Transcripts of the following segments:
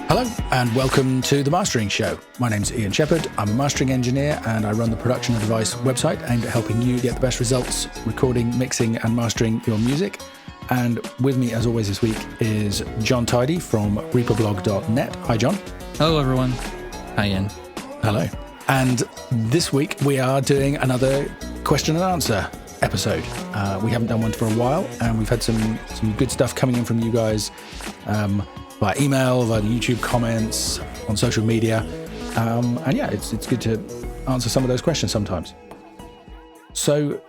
Hello and welcome to The Mastering Show. My name's Ian Shepherd. I'm a mastering engineer and I run the Production and Device website aimed at helping you get the best results recording, mixing and mastering your music. And with me as always this week is John Tidy from reaperblog.net. Hi John. Hello everyone. Hi Ian. Hello. And this week we are doing another question and answer episode. We haven't done one for a while and we've had some good stuff coming in from you guys via email, via YouTube comments, on social media. And yeah, it's good to answer some of those questions sometimes. So,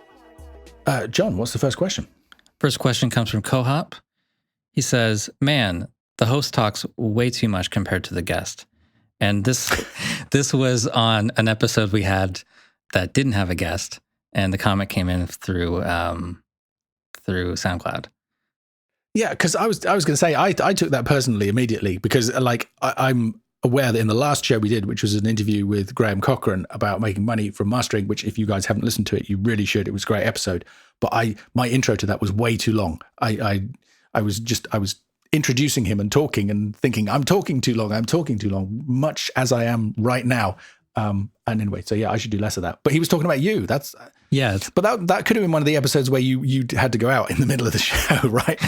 John, what's the first question? First question comes from Kohop. He says, man, the host talks way too much compared to the guest. And this was on an episode we had that didn't have a guest. And the comment came in through SoundCloud. Yeah, because I was going to say, I took that personally immediately because I'm aware that in the last show we did, which was an interview with Graham Cochran about making money from mastering, which if you guys haven't listened to it, you really should. It was a great episode. But my intro to that was way too long. I was introducing him and talking and thinking, I'm talking too long, much as I am right now. And anyway, so yeah, I should do less of that. But he was talking about you. But that could have been one of the episodes where you had to go out in the middle of the show, right?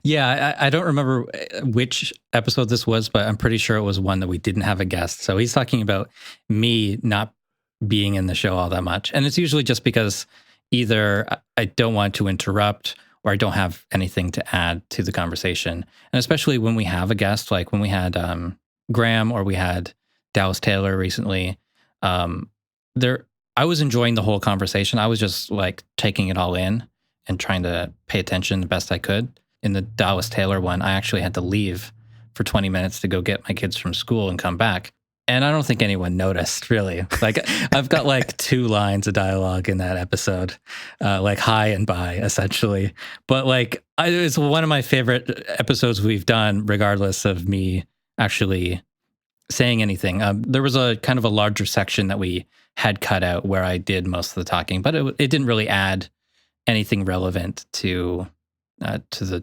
Yeah, I don't remember which episode this was, but I'm pretty sure it was one that we didn't have a guest. So he's talking about me not being in the show all that much. And it's usually just because either I don't want to interrupt or I don't have anything to add to the conversation. And especially when we have a guest, like when we had Graham or we had Dallas Taylor recently, I was enjoying the whole conversation. I was just like taking it all in and trying to pay attention the best I could. In the Dallas Taylor one, I actually had to leave for 20 minutes to go get my kids from school and come back. And I don't think anyone noticed, really. Like, I've got like 2 lines of dialogue in that episode, like hi and bye, essentially. But like, it's one of my favorite episodes we've done, regardless of me actually saying anything. There was a kind of a larger section that we had cut out where I did most of the talking, but it didn't really add anything relevant to the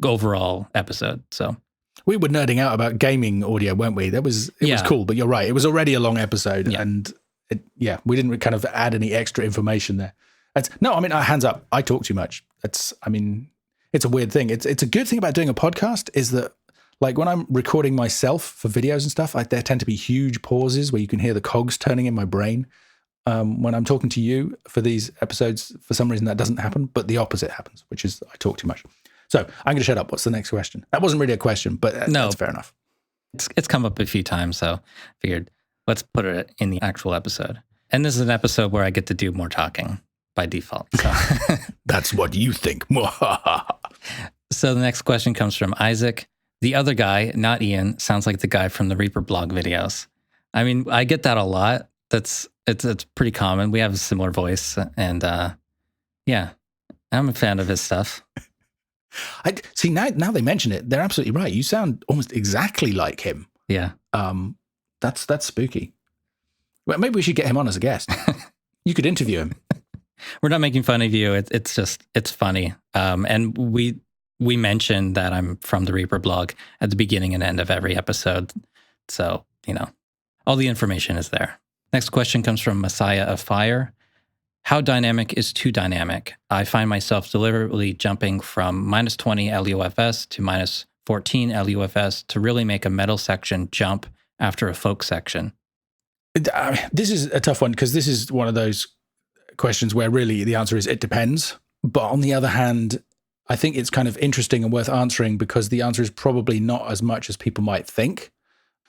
overall episode. So we were nerding out about gaming audio, weren't we? It was cool, but you're right. It was already a long episode, and we didn't kind of add any extra information there. Hands up. I talk too much. It's a weird thing. It's a good thing about doing a podcast is that, like when I'm recording myself for videos and stuff, there tend to be huge pauses where you can hear the cogs turning in my brain. When I'm talking to you for these episodes, for some reason that doesn't happen, but the opposite happens, which is I talk too much. So I'm going to shut up. What's the next question? That wasn't really a question, but no, that's fair enough. It's come up a few times, so I figured let's put it in the actual episode. And this is an episode where I get to do more talking by default. So. That's what you think. So the next question comes from Isaac. The other guy, not Ian, sounds like the guy from the Reaper blog videos. I mean, I get that a lot. It's pretty common. We have a similar voice, and yeah, I'm a fan of his stuff. I see now they mention it. They're absolutely right. You sound almost exactly like him. Yeah. That's spooky. Well, maybe we should get him on as a guest. You could interview him. We're not making fun of you. It's funny. And we mention that I'm from the Reaper blog at the beginning and end of every episode. So, all the information is there. Next question comes from Messiah of Fire. How dynamic is too dynamic? I find myself deliberately jumping from -20 LUFS to -14 LUFS to really make a metal section jump after a folk section. This is a tough one because this is one of those questions where really the answer is it depends. But on the other hand, I think it's kind of interesting and worth answering because the answer is probably not as much as people might think.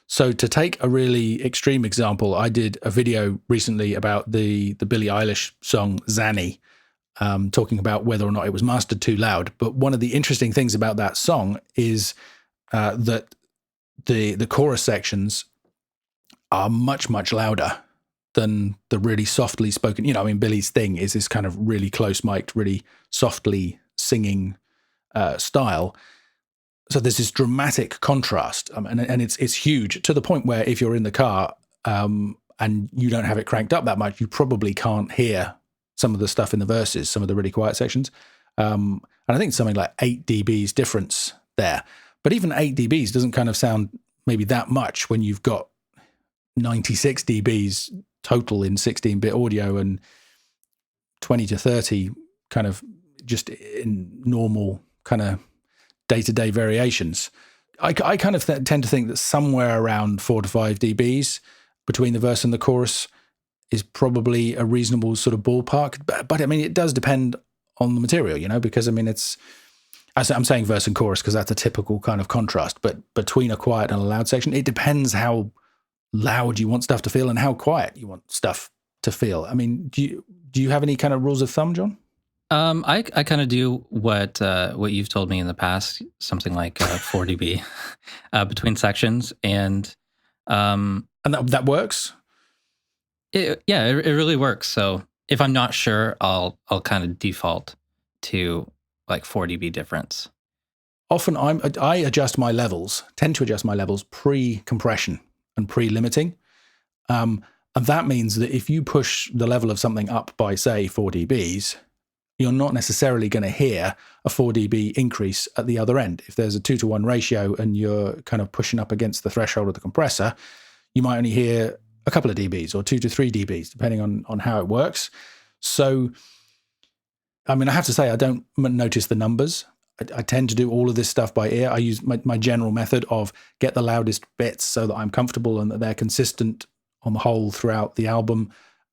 So to take a really extreme example, I did a video recently about the Billie Eilish song Zanny, talking about whether or not it was mastered too loud. But one of the interesting things about that song is that the chorus sections are much, much louder than the really softly spoken. Billie's thing is this kind of really close mic'd, really softly singing style. So there's this dramatic contrast, and it's huge to the point where if you're in the car and you don't have it cranked up that much, you probably can't hear some of the stuff in the verses, some of the really quiet sections. And I think it's something like 8 dBs difference there. But even 8 dBs doesn't kind of sound maybe that much when you've got 96 dBs total in 16-bit audio and 20 to 30 kind of just in normal kind of day-to-day variations. I kind of tend to think that somewhere around 4 to 5 dBs between the verse and the chorus is probably a reasonable sort of ballpark. But I mean, it does depend on the material, because I mean, I'm saying verse and chorus because that's a typical kind of contrast. But between a quiet and a loud section, it depends how loud you want stuff to feel and how quiet you want stuff to feel. I mean, do you have any kind of rules of thumb, John? I kind of do what you've told me in the past, something like 4 dB between sections, and that works. It really works. So if I'm not sure, I'll kind of default to like 4 dB difference. Often I tend to adjust my levels pre-compression and pre-limiting. And that means that if you push the level of something up by, say, 4 dBs, you're not necessarily going to hear a 4 dB increase at the other end. If there's a 2-to-1 ratio and you're kind of pushing up against the threshold of the compressor, you might only hear a couple of dBs or 2 to 3 dBs, depending on how it works. So, I mean, I have to say, I don't notice the numbers. I tend to do all of this stuff by ear. I use my general method of get the loudest bits so that I'm comfortable and that they're consistent on the whole throughout the album.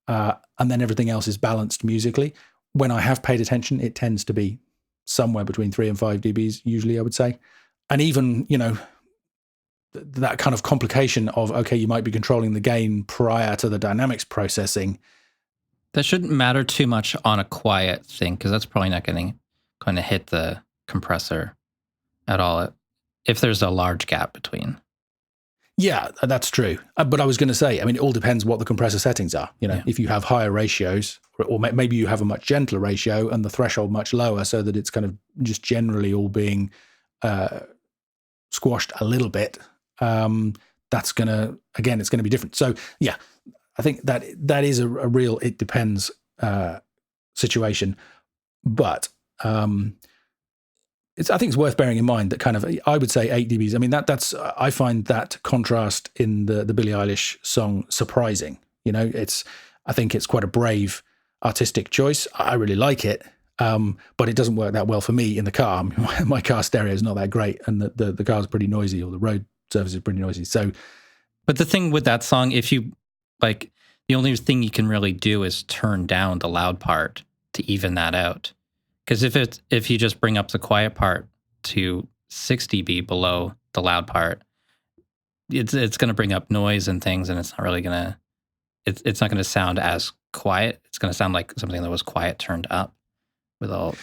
And then everything else is balanced musically. When I have paid attention, it tends to be somewhere between 3 and 5 dBs, usually, I would say. And even, that kind of complication of, okay, you might be controlling the gain prior to the dynamics processing. That shouldn't matter too much on a quiet thing, because that's probably not going to hit the compressor at all if there's a large gap between. Yeah, that's true. But I was going to say, I mean, it all depends what the compressor settings are. If you have higher ratios, or maybe you have a much gentler ratio and the threshold much lower, so that it's kind of just generally all being squashed a little bit. That's going to, again, it's going to be different. So yeah, I think that is a real, it depends situation. But I think it's worth bearing in mind that kind of, I would say 8 dBs. I mean, that's I find that contrast in the Billie Eilish song surprising. I think it's quite a brave artistic choice. I really like it, but it doesn't work that well for me in the car. My car stereo is not that great, and the car's pretty noisy, or the road surface is pretty noisy. So, but the thing with that song, if you like, the only thing you can really do is turn down the loud part to even that out. Because if you just bring up the quiet part to 6 dB below the loud part, it's going to bring up noise and things, and it's not really going to it's not going to sound as quiet. It's going to sound like something that was quiet turned up with all,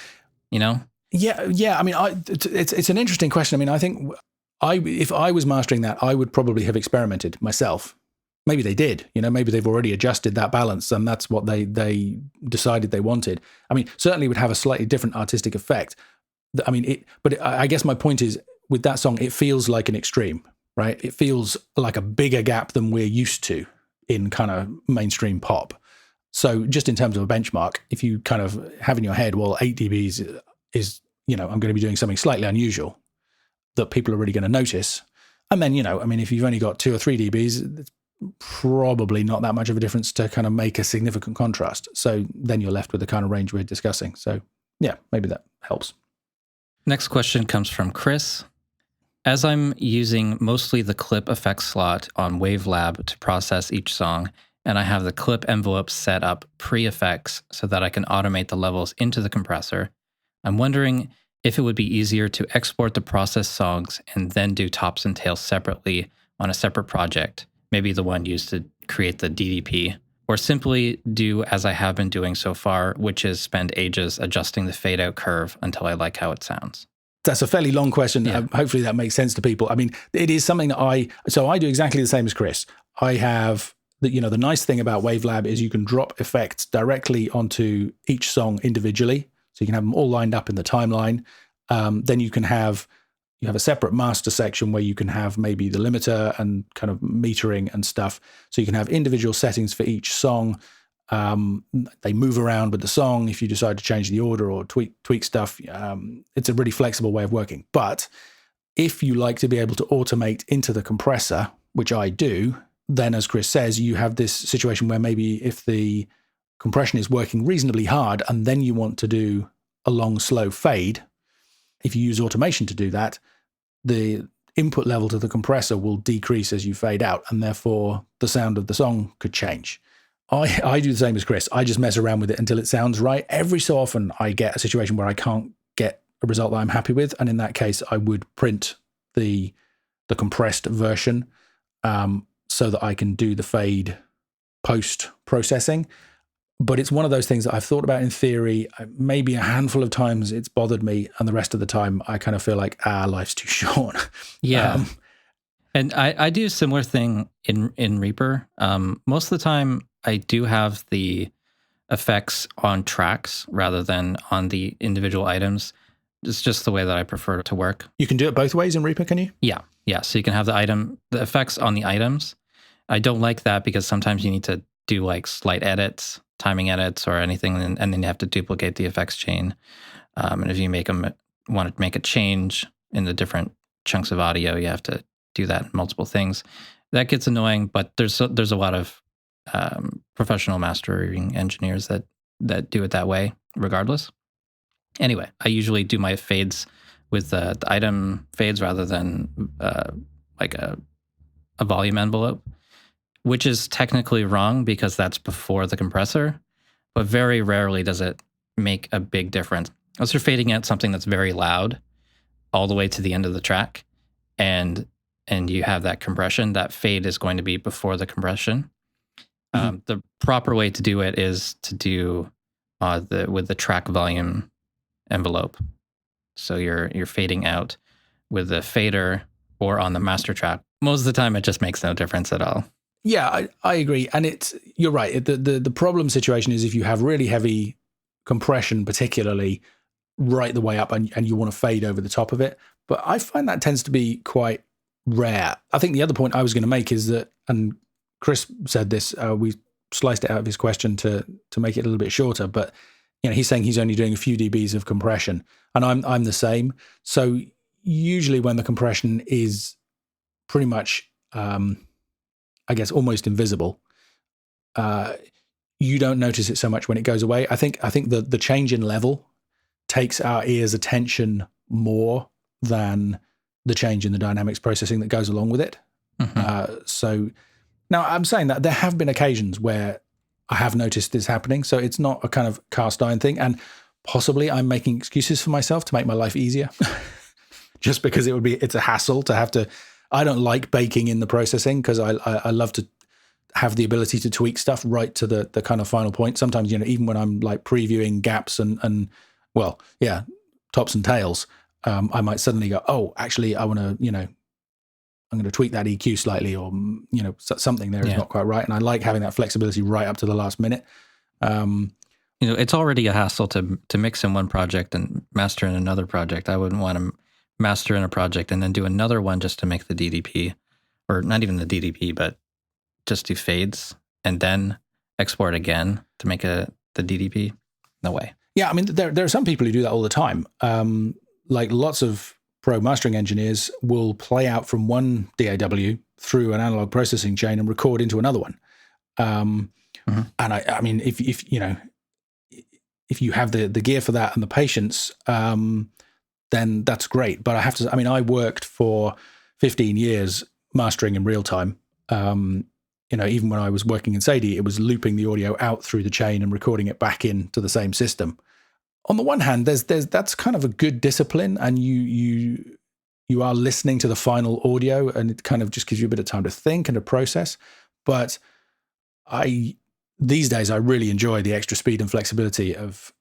Yeah. I mean, it's an interesting question. I mean, I think if I was mastering that, I would probably have experimented myself. Maybe they did, maybe they've already adjusted that balance and that's what they decided they wanted. I mean, certainly would have a slightly different artistic effect. I mean, but I guess my point is with that song, it feels like an extreme, right? It feels like a bigger gap than we're used to in kind of mainstream pop. So just in terms of a benchmark, if you kind of have in your head, well, 8 dBs is, I'm going to be doing something slightly unusual that people are really going to notice. And then, I mean, if you've only got 2 or 3 dBs, it's probably not that much of a difference to kind of make a significant contrast. So then you're left with the kind of range we're discussing. So yeah, maybe that helps. Next question comes from Chris. As I'm using mostly the clip effects slot on Wavelab to process each song, and I have the clip envelope set up pre-effects so that I can automate the levels into the compressor, I'm wondering if it would be easier to export the processed songs and then do tops and tails separately on a separate project, maybe the one used to create the DDP, or simply do as I have been doing so far, which is spend ages adjusting the fade-out curve until I like how it sounds. That's a fairly long question. Yeah. Hopefully that makes sense to people. I mean, it is something that I do exactly the same as Chris. I have, the nice thing about Wavelab is you can drop effects directly onto each song individually. So you can have them all lined up in the timeline. Then you have a separate master section where you can have maybe the limiter and kind of metering and stuff. So you can have individual settings for each song. They move around with the song if you decide to change the order or tweak stuff. It's a really flexible way of working. But If you like to be able to automate into the compressor, which I do, then as Chris says, you have this situation where maybe if the compression is working reasonably hard and then you want to do a long, slow fade, if you use automation to do that, the input level to the compressor will decrease as you fade out, and therefore the sound of the song could change. I do the same as Chris. I just mess around with it until it sounds right. Every so often I get a situation where I can't get a result that I'm happy with, and in that case I would print the compressed version so that I can do the fade post-processing. But it's one of those things that I've thought about in theory. Maybe a handful of times it's bothered me, and the rest of the time I kind of feel like, life's too short. Yeah. And I do a similar thing in Reaper. Most of the time I do have the effects on tracks rather than on the individual items. It's just the way that I prefer to work. You can do it both ways in Reaper, can you? Yeah. So you can have the effects on the items. I don't like that because sometimes you need to do like slight edits, timing edits or anything, and then you have to duplicate the effects chain. And if you want to make a change in the different chunks of audio, you have to do that in multiple things. That gets annoying, but there's a lot of professional mastering engineers that do it that way regardless. Anyway, I usually do my fades with the item fades rather than like a volume envelope, which is technically wrong because that's before the compressor, but very rarely does it make a big difference. Unless you're fading out something that's very loud all the way to the end of the track, and you have that compression, that fade is going to be before the compression. Mm-hmm. The proper way to do it is to do with the track volume envelope. So you're fading out with the fader or on the master track. Most of the time, it just makes no difference at all. Yeah, I agree. And you're right. The problem situation is if you have really heavy compression, particularly right the way up, and you want to fade over the top of it. But I find that tends to be quite rare. I think the other point I was going to make is that, and Chris said this, we sliced it out of his question to make it a little bit shorter, but he's saying he's only doing a few dBs of compression, and I'm the same. So usually when the compression is pretty much, I guess, almost invisible, you don't notice it so much when it goes away. I think the change in level takes our ears' attention more than the change in the dynamics processing that goes along with it. Mm-hmm. So now I'm saying that there have been occasions where I have noticed this happening. So it's not a kind of cast iron thing. And possibly I'm making excuses for myself to make my life easier just because it's a hassle to have to. I don't like baking in the processing because I love to have the ability to tweak stuff right to the kind of final point. Sometimes, even when I'm like previewing gaps and well, yeah, tops and tails, I might suddenly go, oh, actually, I want to, I'm going to tweak that EQ slightly, or, something there is not quite right. And I like having that flexibility right up to the last minute. It's already a hassle to mix in one project and master in another project. I wouldn't want to master in a project and then do another one just to make the DDP, or not even the DDP, but just do fades and then export again to make the DDP. No way. Yeah, I mean, there are some people who do that all the time. Like lots of pro mastering engineers will play out from one DAW through an analog processing chain and record into another one. Mm-hmm. And I mean, if you have the gear for that and the patience, then that's great. But I worked for 15 years mastering in real time. Even when I was working in Sadie, it was looping the audio out through the chain and recording it back into the same system. On the one hand, that's kind of a good discipline, and you are listening to the final audio, and it kind of just gives you a bit of time to think and to process. But these days I really enjoy the extra speed and flexibility of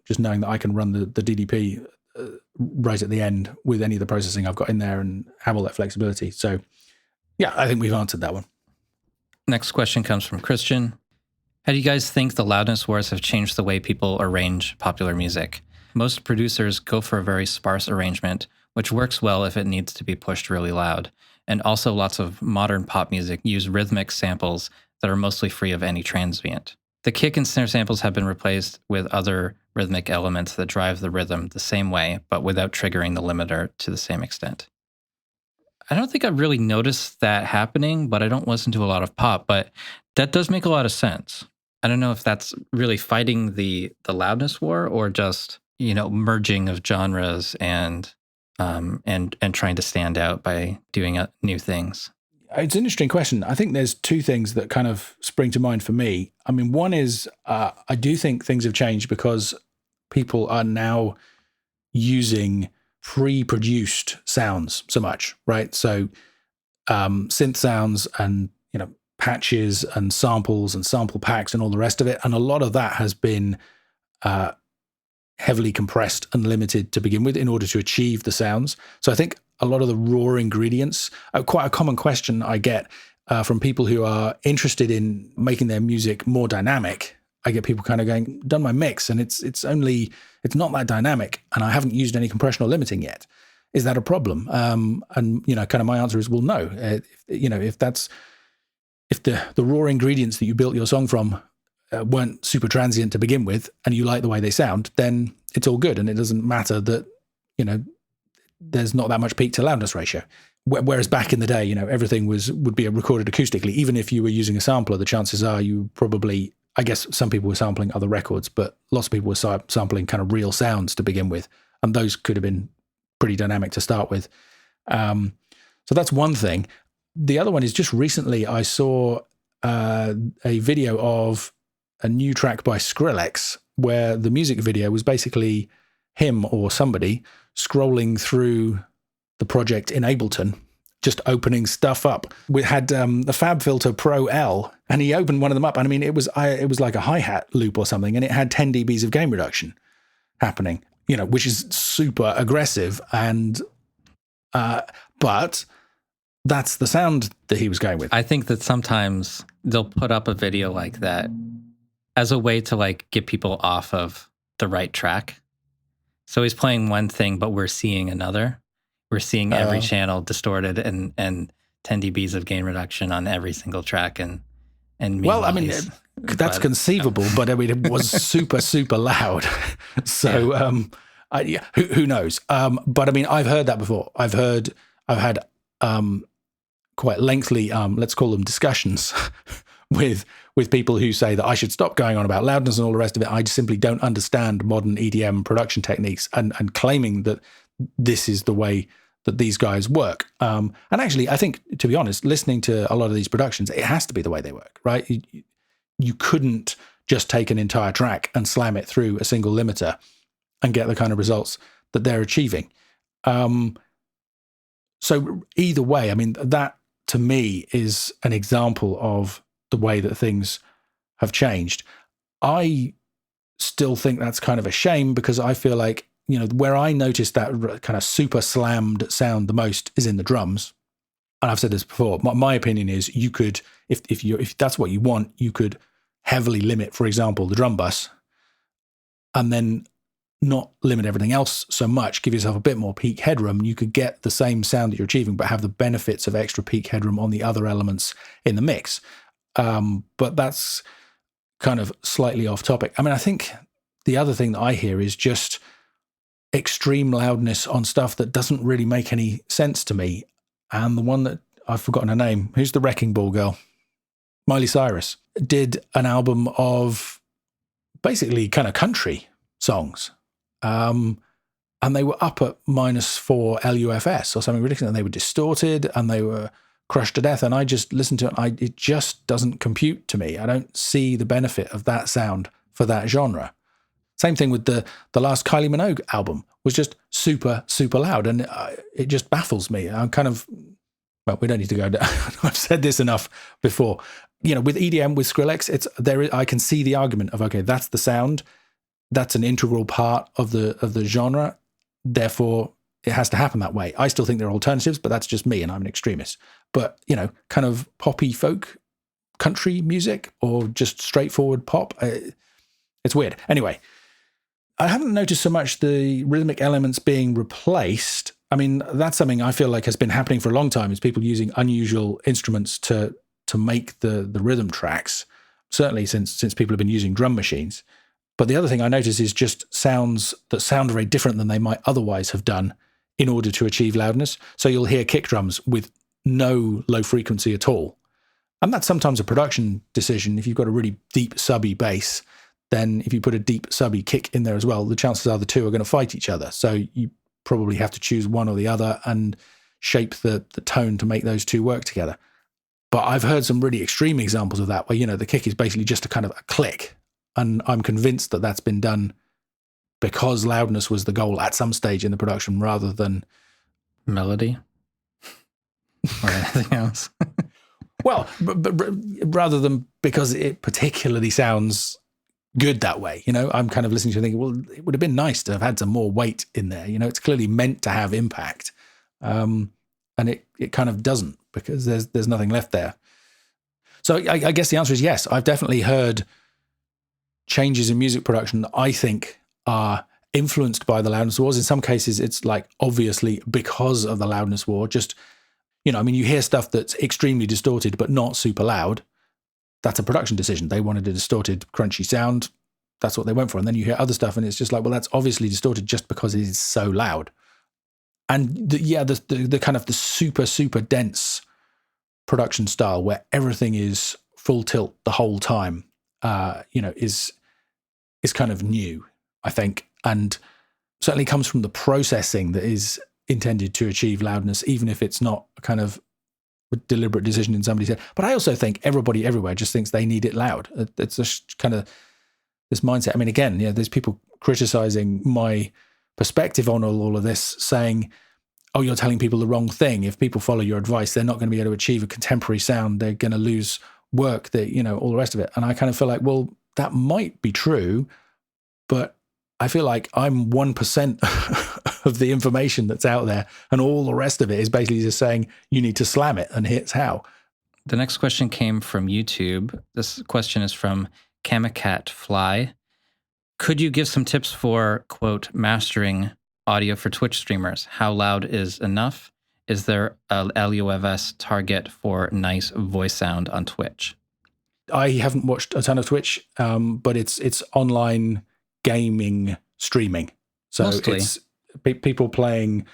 just knowing that I can run the DDP right at the end with any of the processing I've got in there and have all that flexibility. So yeah, I think we've answered that one. Next question comes from Christian. How do you guys think the loudness wars have changed the way people arrange popular music? Most producers go for a very sparse arrangement, which works well if it needs to be pushed really loud. And also lots of modern pop music use rhythmic samples that are mostly free of any transient. The kick and snare samples have been replaced with other rhythmic elements that drive the rhythm the same way, but without triggering the limiter to the same extent. I don't think I've really noticed that happening, but I don't listen to a lot of pop. But that does make a lot of sense. I don't know if that's really fighting the loudness war or just, merging of genres and trying to stand out by doing new things. It's an interesting question. I think there's two things that kind of spring to mind for me. I mean, one is I do think things have changed because people are now using pre-produced sounds so much, right? So synth sounds and patches and samples and sample packs and all the rest of it, and a lot of that has been heavily compressed and limited to begin with in order to achieve the sounds. So I think a lot of the raw ingredients, quite a common question I get from people who are interested in making their music more dynamic. I get people kind of going, done my mix, and it's not that dynamic, and I haven't used any compression or limiting yet. Is that a problem? And kind of my answer is, well, no. If the raw ingredients that you built your song from weren't super transient to begin with, and you like the way they sound, then it's all good, and it doesn't matter that there's not that much peak to loudness ratio. Whereas back in the day, everything would be recorded acoustically. Even if you were using a sampler, the chances are you probably, I guess some people were sampling other records, but lots of people were sampling kind of real sounds to begin with. And those could have been pretty dynamic to start with. So that's one thing. The other one is just recently I saw a video of a new track by Skrillex where the music video was basically him or somebody scrolling through the project in Ableton, just opening stuff up. We had the Fab Filter Pro L, and he opened one of them up. And I mean, it was like a hi-hat loop or something, and it had 10 dBs of gain reduction happening, which is super aggressive. And but that's the sound that he was going with. I think that sometimes they'll put up a video like that as a way to get people off of the right track. So he's playing one thing, but we're seeing another. We're seeing every channel distorted and 10 dBs of gain reduction on every single track. And well, I mean, that's conceivable, but I mean, it was super, super loud. So who knows? But I mean, I've heard that before. I've had quite lengthy, let's call them discussions with people who say that I should stop going on about loudness and all the rest of it. I just simply don't understand modern EDM production techniques and claiming that this is the way that these guys work. And actually, I think, to be honest, listening to a lot of these productions, it has to be the way they work, right? You couldn't just take an entire track and slam it through a single limiter and get the kind of results that they're achieving. So either way, I mean, that to me is an example of the way that things have changed. I still think that's kind of a shame because I feel like, where I noticed that kind of super slammed sound the most is in the drums. And I've said this before. My opinion is you could, if that's what you want, you could heavily limit, for example, the drum bus, and then not limit everything else so much, give yourself a bit more peak headroom. You could get the same sound that you're achieving, but have the benefits of extra peak headroom on the other elements in the mix. But that's kind of slightly off topic. I mean, I think the other thing that I hear is just extreme loudness on stuff that doesn't really make any sense to me. And the one that I've forgotten her name, who's the Wrecking Ball girl? Miley Cyrus did an album of basically kind of country songs. And they were up at -4 LUFS or something ridiculous, and they were distorted and they were crushed to death. And I just listened to it. It just doesn't compute to me. I don't see the benefit of that sound for that genre. Same thing with the last Kylie Minogue album was just super, super loud. And it just baffles me. I'm kind of, well, we don't need to go down. I've said this enough before. With EDM, with Skrillex, I can see the argument of, okay, that's the sound. That's an integral part of the genre. Therefore, it has to happen that way. I still think there are alternatives, but that's just me, and I'm an extremist. But, kind of poppy folk country music or just straightforward pop, it's weird. Anyway, I haven't noticed so much the rhythmic elements being replaced. I mean, that's something I feel like has been happening for a long time, is people using unusual instruments to make the rhythm tracks, certainly since people have been using drum machines. But the other thing I notice is just sounds that sound very different than they might otherwise have done in order to achieve loudness. So you'll hear kick drums with no low frequency at all. And that's sometimes a production decision. If you've got a really deep subby bass, then if you put a deep subby kick in there as well, the chances are the two are going to fight each other. So you probably have to choose one or the other and shape the tone to make those two work together. But I've heard some really extreme examples of that where, the kick is basically just a kind of a click. And I'm convinced that that's been done because loudness was the goal at some stage in the production rather than melody or anything else. Well, but rather than because it particularly sounds good that way. I'm kind of listening to it thinking, well, it would have been nice to have had some more weight in there. It's clearly meant to have impact. And it kind of doesn't because there's nothing left there. So I guess the answer is yes. I've definitely heard changes in music production that I think are influenced by the loudness wars. In some cases, it's like obviously because of the loudness war. Just, you hear stuff that's extremely distorted but not super loud. That's a production decision. They wanted a distorted, crunchy sound. That's what they went for. And then you hear other stuff and it's just like, well, that's obviously distorted just because it is so loud. And the kind of the super, super dense production style where everything is full tilt the whole time, is kind of new, I think, and certainly comes from the processing that is intended to achieve loudness, even if it's not a kind of a deliberate decision in somebody's head. But I also think everybody everywhere just thinks they need it loud. It's just kind of this mindset. I mean, again, there's people criticizing my perspective on all of this, saying, oh, you're telling people the wrong thing. If people follow your advice, they're not going to be able to achieve a contemporary sound. They're going to lose work, all the rest of it. And I kind of feel like, well, that might be true, but I feel like I'm 1% of the information that's out there, and all the rest of it is basically just saying you need to slam it, and here's how. The next question came from YouTube. This question is from Kamacat Fly. Could you give some tips for, quote, mastering audio for Twitch streamers? How loud is enough? Is there a LUFS target for nice voice sound on Twitch? I haven't watched a ton of Twitch, but it's online gaming streaming. So Mostly. It's people playing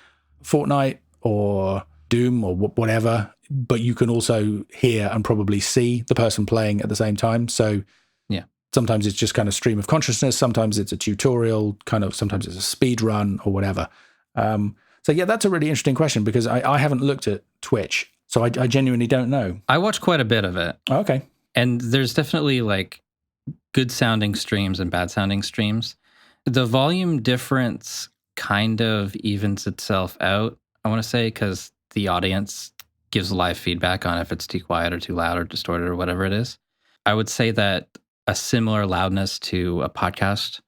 Fortnite or Doom or whatever, but you can also hear and probably see the person playing at the same time. So yeah, sometimes it's just kind of stream of consciousness. Sometimes it's a tutorial, sometimes it's a speed run or whatever. So yeah, that's a really interesting question because I haven't looked at Twitch, so I genuinely don't know. I watch quite a bit of it. Okay. And there's definitely like good sounding streams and bad sounding streams. The volume difference kind of evens itself out, I want to say, because the audience gives live feedback on if it's too quiet or too loud or distorted or whatever it is. I would say that a similar loudness to a podcast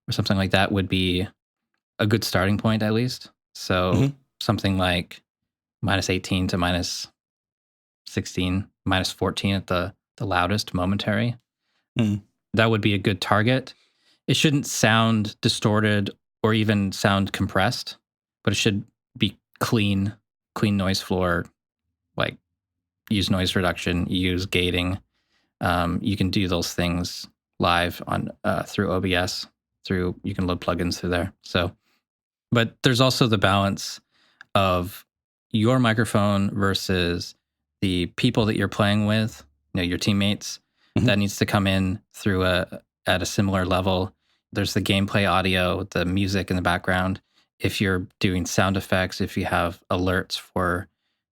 or something like that would be a good starting point, at least. So something like -18 to -16, -14 at the loudest momentary. That would be a good target. It shouldn't sound distorted or even sound compressed, but it should be clean noise floor, like use noise reduction, use gating. You can do those things live on through OBS. You can load plugins through there. So, but there's also the balance of your microphone versus the people that you're playing with, your teammates. That needs to come in through at a similar level. There's the gameplay audio, the music in the background. If you're doing sound effects, if you have alerts for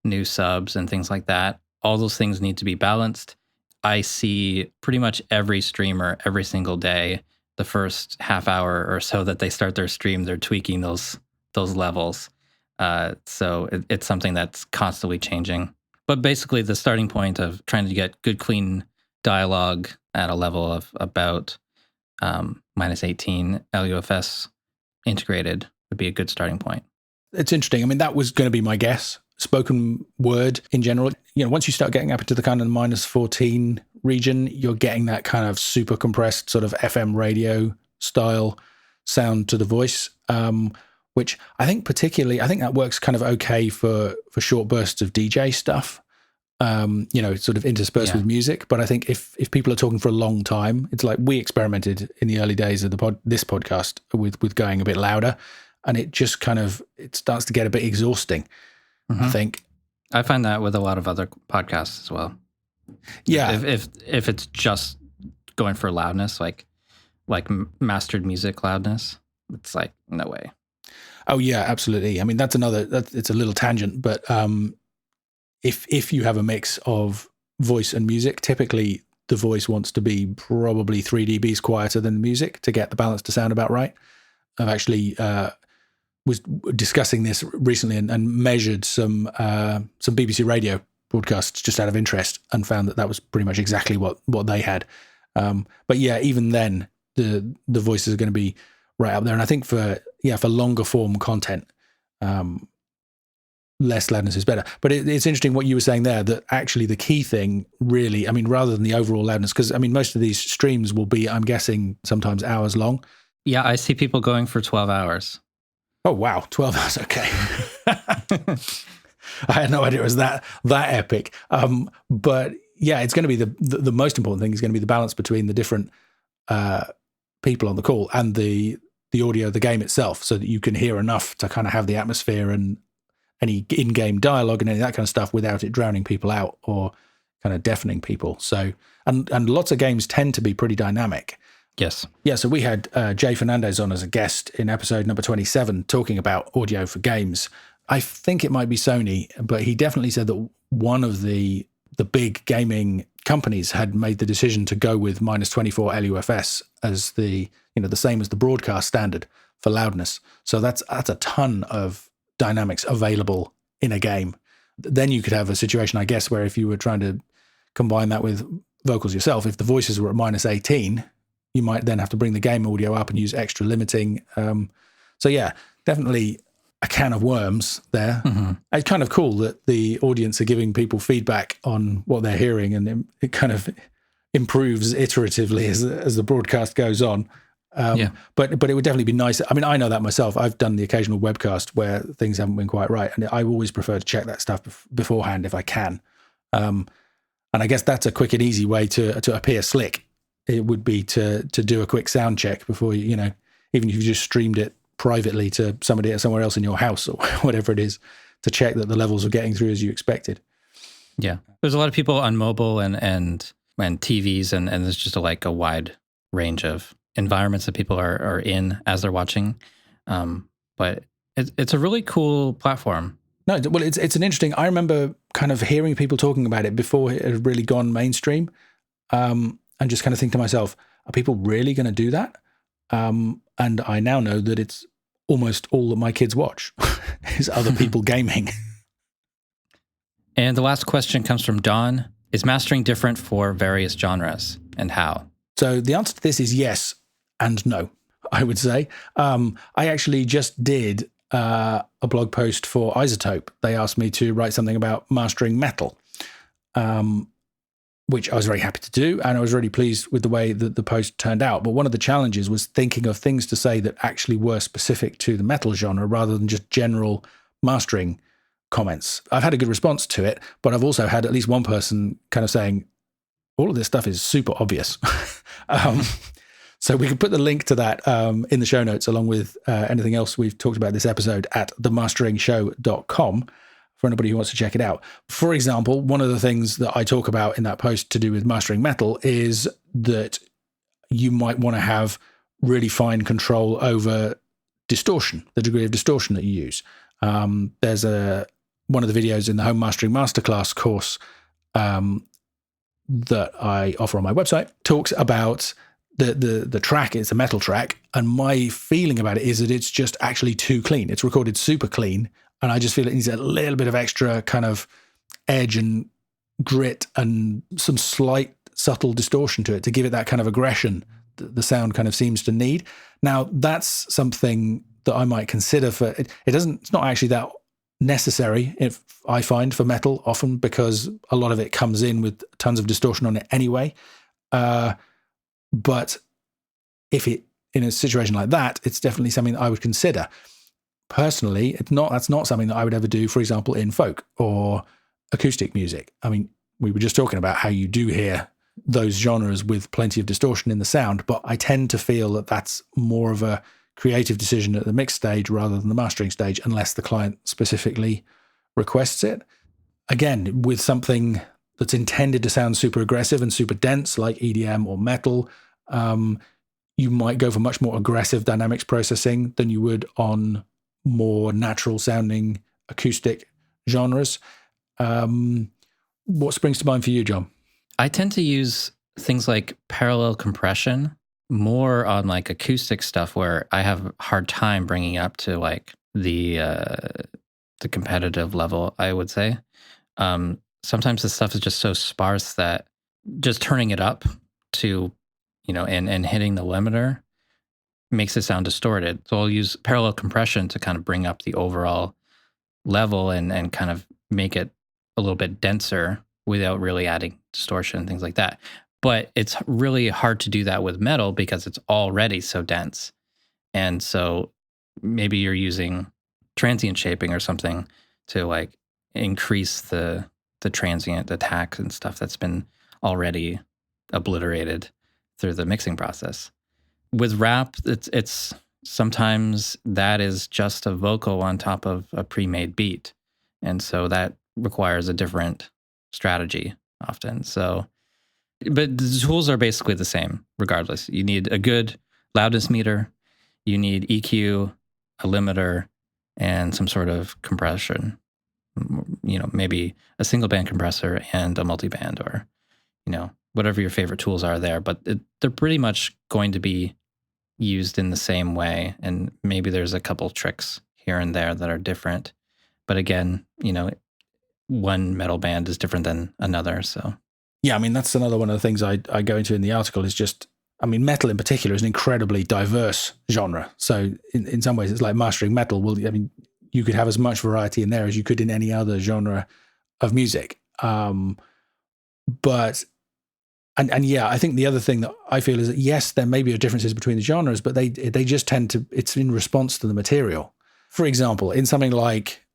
new subs and things like that, all those things need to be balanced. I see pretty much every streamer every single day, the first half hour or so that they start their stream, they're tweaking those levels. So it's something that's constantly changing. But basically the starting point of trying to get good, clean dialogue at a level of about -18 LUFS integrated would be a good starting point. It's interesting. I mean, that was going to be my guess. Spoken word in general, once you start getting up into the kind of -14 region, you're getting that kind of super compressed sort of FM radio style sound to the voice, which I think that works kind of okay for short bursts of DJ stuff. Sort of interspersed with music. But I think if people are talking for a long time, it's like we experimented in the early days of this podcast with going a bit louder. and it just it starts to get a bit exhausting, I think. I find that with a lot of other podcasts as well. Yeah. If it's just going for loudness, like mastered music loudness, it's like, no way. Oh yeah, absolutely. I mean, it's a little tangent, but if you have a mix of voice and music, typically the voice wants to be probably 3 dBs quieter than the music to get the balance to sound about right. I've actually was discussing this recently and measured some BBC radio broadcasts just out of interest, and found that was pretty much exactly what they had. But yeah, even then the voices are going to be right up there. And I think for longer form content, less loudness is better. But it's interesting what you were saying there, that actually the key thing really, I mean, rather than the overall loudness, because I mean, most of these streams will be, I'm guessing, sometimes hours long. Yeah, I see people going for 12 hours. Oh, wow. 12 hours. Okay. I had no idea it was that epic. But yeah, it's going to be the most important thing is going to be the balance between the different people on the call and the audio of the game itself, so that you can hear enough to kind of have the atmosphere and any in-game dialogue and any of that kind of stuff without it drowning people out or kind of deafening people. So, and lots of games tend to be pretty dynamic. Yes. Yeah, so we had Jay Fernandez on as a guest in episode number 27 talking about audio for games. I think it might be Sony, but he definitely said that one of the big gaming companies had made the decision to go with -24 LUFS as the same as the broadcast standard for loudness. So that's a ton of dynamics available in a game. Then you could have a situation, I guess, where if you were trying to combine that with vocals yourself, if the voices were at -18, you might then have to bring the game audio up and use extra limiting. So yeah, definitely a can of worms there. Mm-hmm. It's kind of cool that the audience are giving people feedback on what they're hearing, and it kind of improves iteratively as the broadcast goes on. But it would definitely be nice. I mean, I know that myself. I've done the occasional webcast where things haven't been quite right, and I always prefer to check that stuff beforehand if I can. And I guess that's a quick and easy way to appear slick. It would be to do a quick sound check before even if you just streamed it privately to somebody somewhere else in your house or whatever it is, to check that the levels are getting through as you expected. Yeah, there's a lot of people on mobile and TVs, and there's just a wide range of environments that people are in as they're watching. But it's a really cool platform. No, well, it's an interesting. I remember kind of hearing people talking about it before it had really gone mainstream, and just kind of think to myself, are people really going to do that? And I now know that it's almost all that my kids watch is other people gaming. And the last question comes from Don. Is mastering different for various genres, and how? So the answer to this is yes and no, I would say. I actually just did a blog post for Isotope. They asked me to write something about mastering metal, which I was very happy to do, and I was really pleased with the way that the post turned out. But one of the challenges was thinking of things to say that actually were specific to the metal genre rather than just general mastering comments. I've had a good response to it, but I've also had at least one person kind of saying, all of this stuff is super obvious. So we can put the link to that in the show notes, along with anything else we've talked about this episode, at themasteringshow.com for anybody who wants to check it out. For example, one of the things that I talk about in that post to do with mastering metal is that you might want to have really fine control over distortion, the degree of distortion that you use. There's one of the videos in the Home Mastering Masterclass course that I offer on my website talks about the track. It's a metal track, and my feeling about it is that it's just actually too clean. It's recorded super clean, and I just feel it needs a little bit of extra kind of edge and grit and some slight subtle distortion to it to give it that kind of aggression that the sound kind of seems to need. Now, that's something that I might consider for it. It's not actually that necessary, if I find, for metal often, because a lot of it comes in with tons of distortion on it anyway. But if it, in a situation like that, it's definitely something that I would consider. Personally, that's not something that I would ever do, for example, in folk or acoustic music. I mean, we were just talking about how you do hear those genres with plenty of distortion in the sound, but I tend to feel that that's more of a creative decision at the mix stage rather than the mastering stage, unless the client specifically requests it. Again, with something that's intended to sound super aggressive and super dense, like EDM or metal, you might go for much more aggressive dynamics processing than you would on more natural sounding acoustic genres. What springs to mind for you, John? I tend to use things like parallel compression more on like acoustic stuff where I have a hard time bringing up to like the competitive level, I would say. Sometimes the stuff is just so sparse that just turning it up to, and hitting the limiter makes it sound distorted. So I'll use parallel compression to kind of bring up the overall level and kind of make it a little bit denser without really adding distortion and things like that. But it's really hard to do that with metal because it's already so dense. And so maybe you're using transient shaping or something to like increase the transient attack and stuff that's been already obliterated through the mixing process. With rap, it's sometimes that is just a vocal on top of a pre-made beat. And so that requires a different strategy often. So, but the tools are basically the same regardless. You need a good loudness meter, you need EQ, a limiter, and some sort of compression. Maybe a single band compressor and a multiband, or, whatever your favorite tools are there. But they're pretty much going to be used in the same way. And maybe there's a couple tricks here and there that are different. But again, one metal band is different than another. So, yeah, I mean, that's another one of the things I go into in the article is just, I mean, metal in particular is an incredibly diverse genre. So in some ways, it's like mastering metal. Well, I mean, you could have as much variety in there as you could in any other genre of music. But yeah, I think the other thing that I feel is that, yes, there may be differences between the genres, but they just tend to, it's in response to the material. For example, in something like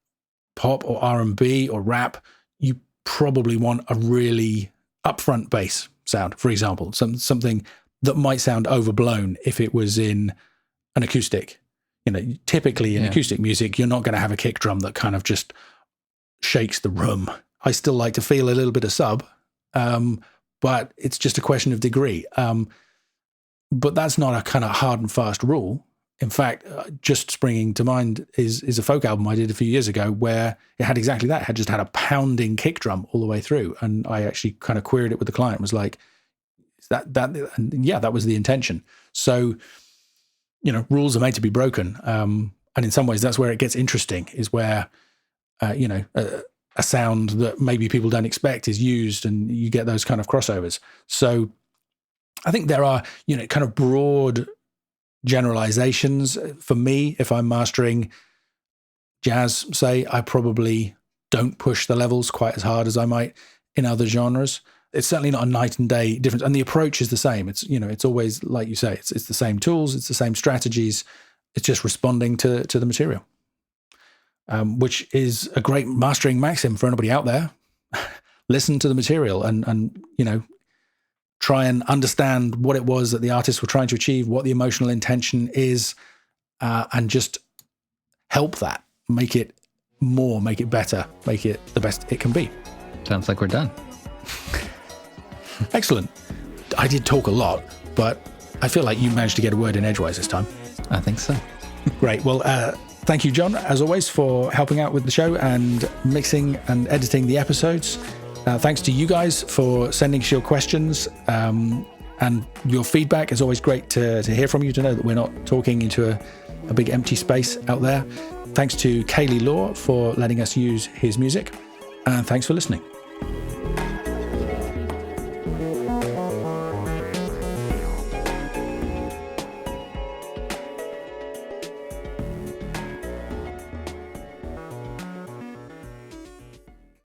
pop or R&B or rap, you probably want a really upfront bass sound, for example, something that might sound overblown if it was in an acoustic. Typically in acoustic music, you're not going to have a kick drum that kind of just shakes the room. I still like to feel a little bit of sub, but it's just a question of degree. But that's not a kind of hard and fast rule. In fact, just springing to mind is a folk album I did a few years ago where it had exactly that. It had just had a pounding kick drum all the way through. And I actually kind of queried it with the client, was like, and yeah, that was the intention. So, rules are made to be broken. And in some ways, that's where it gets interesting, is where, a sound that maybe people don't expect is used, and you get those kind of crossovers. So I think there are, kind of broad generalizations. For me, if I'm mastering jazz, say, I probably don't push the levels quite as hard as I might in other genres. It's certainly not a night and day difference. And the approach is the same. It's, it's always, like you say, it's the same tools, it's the same strategies. It's just responding to the material, which is a great mastering maxim for anybody out there. Listen to the material and try and understand what it was that the artists were trying to achieve, what the emotional intention is, and just help that, make it more, make it better, make it the best it can be. Sounds like we're done. Excellent. I did talk a lot, but I feel like you managed to get a word in edgewise this time. I think so. Great. Well, thank you, John, as always, for helping out with the show and mixing and editing the episodes. Thanks to you guys for sending us your questions and your feedback. It's always great to hear from you, to know that we're not talking into a big empty space out there. Thanks to Kaylee Law for letting us use his music. And thanks for listening.